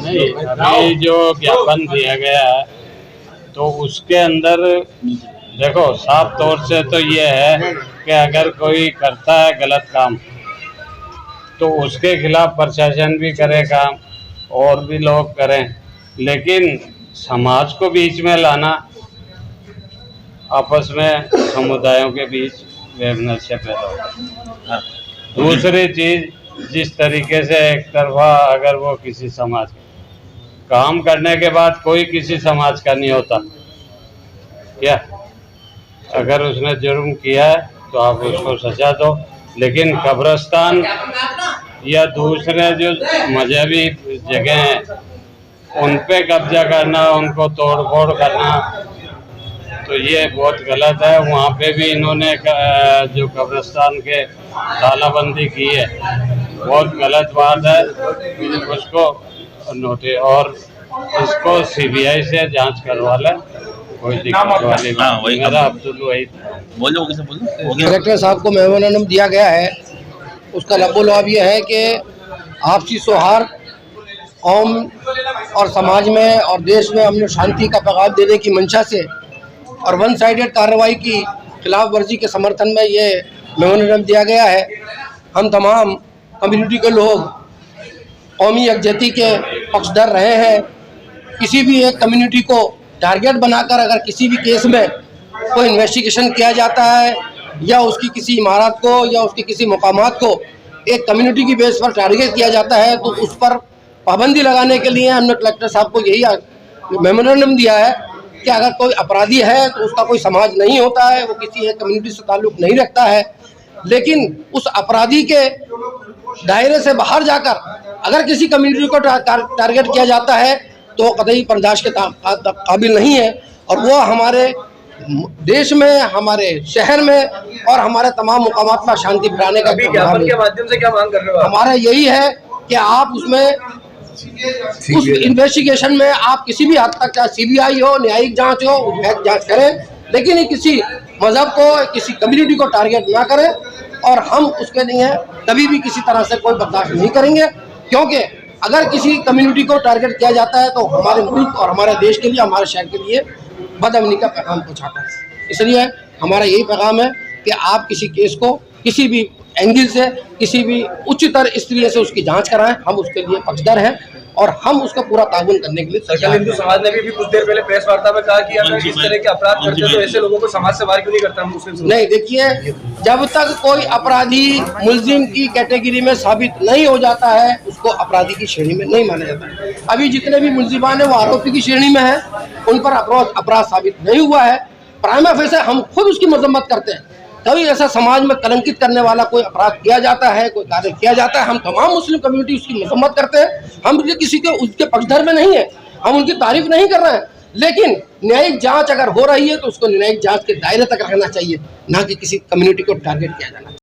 नहीं, अभी जो ज्ञापन दिया गया है तो उसके अंदर देखो साफ तौर से तो ये है कि अगर कोई करता है गलत काम तो उसके खिलाफ प्रशासन भी करे काम और भी लोग करें, लेकिन समाज को बीच में लाना, आपस में समुदायों के बीच वैमनस्य पैदा होता है। दूसरी चीज, जिस तरीके से एक तरफा अगर वो किसी समाज काम करने के बाद कोई किसी समाज का नहीं होता क्या, अगर उसने जुर्म किया है तो आप उसको सजा दो, लेकिन कब्रिस्तान या दूसरे जो मजहबी जगह हैं उन पे कब्जा करना, उनको तोड़ फोड़ करना, तो ये बहुत गलत है। वहाँ पे भी इन्होंने जो कब्रिस्तान के तालाबंदी की है, बहुत गलत बात है। उसको नोटिस और इसको सीबीआई से जांच करवा लें, कोई दिक्कत वाली बात। मेरा अब्दुल वहीद कलेक्टर साहब को मेमोरेंडम दिया गया है, उसका लबोलवाब ये है कि आपसी सौहार्द कौम और समाज में और देश में अमन शांति का पैगाम देने की मंशा से और वन साइडेड कार्रवाई की खिलाफ वर्जी के समर्थन में ये मेमोरेंडम दिया गया है। हम तमाम कम्युनिटी के लोग कौमी यकजहती के पक्षधर रहे हैं। किसी भी एक कम्युनिटी को टारगेट बनाकर अगर किसी भी केस में कोई इन्वेस्टिगेशन किया जाता है या उसकी किसी इमारत को या उसके किसी मकामात को एक कम्युनिटी की बेस पर टारगेट किया जाता है तो उस पर पाबंदी लगाने के लिए हमने कलेक्टर साहब को यही मेमोरेंडम दिया है कि अगर कोई अपराधी है तो उसका कोई समाज नहीं होता है, वो किसी एक कम्युनिटी से ताल्लुक़ नहीं रखता है, लेकिन उस अपराधी के दायरे से बाहर जाकर अगर किसी कम्युनिटी को टारगेट किया जाता है तो कतई बर्दाश्त के काबिल नहीं है। और वो हमारे देश में, हमारे शहर में और हमारे तमाम मुकामात में शांति बढ़ाने का ज्ञापन के माध्यम से क्या मांग कर रहे हो? हमारा यही है कि आप उसमें उस इन्वेस्टिगेशन में आप किसी भी हद तक, चाहे सीबीआई हो, न्यायिक जांच हो, जांच करें, लेकिन ये किसी मजहब को, किसी कम्युनिटी को टारगेट ना करें। और हम उसके लिए कभी भी किसी तरह से कोई बर्दाश्त नहीं करेंगे, क्योंकि अगर किसी कम्युनिटी को टारगेट किया जाता है तो हमारे मुल्क और हमारे देश के लिए, हमारे शहर के लिए बदअमनी का पैगाम पहुँचाता है। इसलिए हमारा यही पैगाम है कि आप किसी केस को किसी भी एंगल से, किसी भी उच्चतर स्थिति से उसकी जांच कराएं, हम उसके लिए पक्षधर हैं और हम उसका पूरा ताउन करने के लिए सकल हिंदू समाज ने भी कुछ देर पहले प्रेस वार्ता में कहा कि अगर इस तरह के अपराध करते हैं तो ऐसे लोगों को समाज से बाहर क्यों नहीं करता? मुस्लिम नहीं, देखिए, जब तक कोई अपराधी मुल्जिम की कैटेगरी में साबित नहीं हो जाता है उसको अपराधी की श्रेणी में नहीं माना जाता है। अभी जितने भी मुल्जिमान है वो आरोपी की श्रेणी में है, उन पर अपराध साबित नहीं हुआ है। प्राइमा फेस हम खुद उसकी मजम्मत करते हैं। कभी ऐसा समाज में कलंकित करने वाला कोई अपराध किया जाता है, कोई कार्य किया जाता है, हम तमाम मुस्लिम कम्युनिटी उसकी मजम्मत करते हैं। हम किसी के उसके पक्षधर में नहीं है, हम उनकी तारीफ नहीं कर रहे हैं, लेकिन न्यायिक जांच अगर हो रही है तो उसको न्यायिक जांच के दायरे तक रहना चाहिए, ना कि किसी कम्युनिटी को टारगेट किया जाना चाहिए।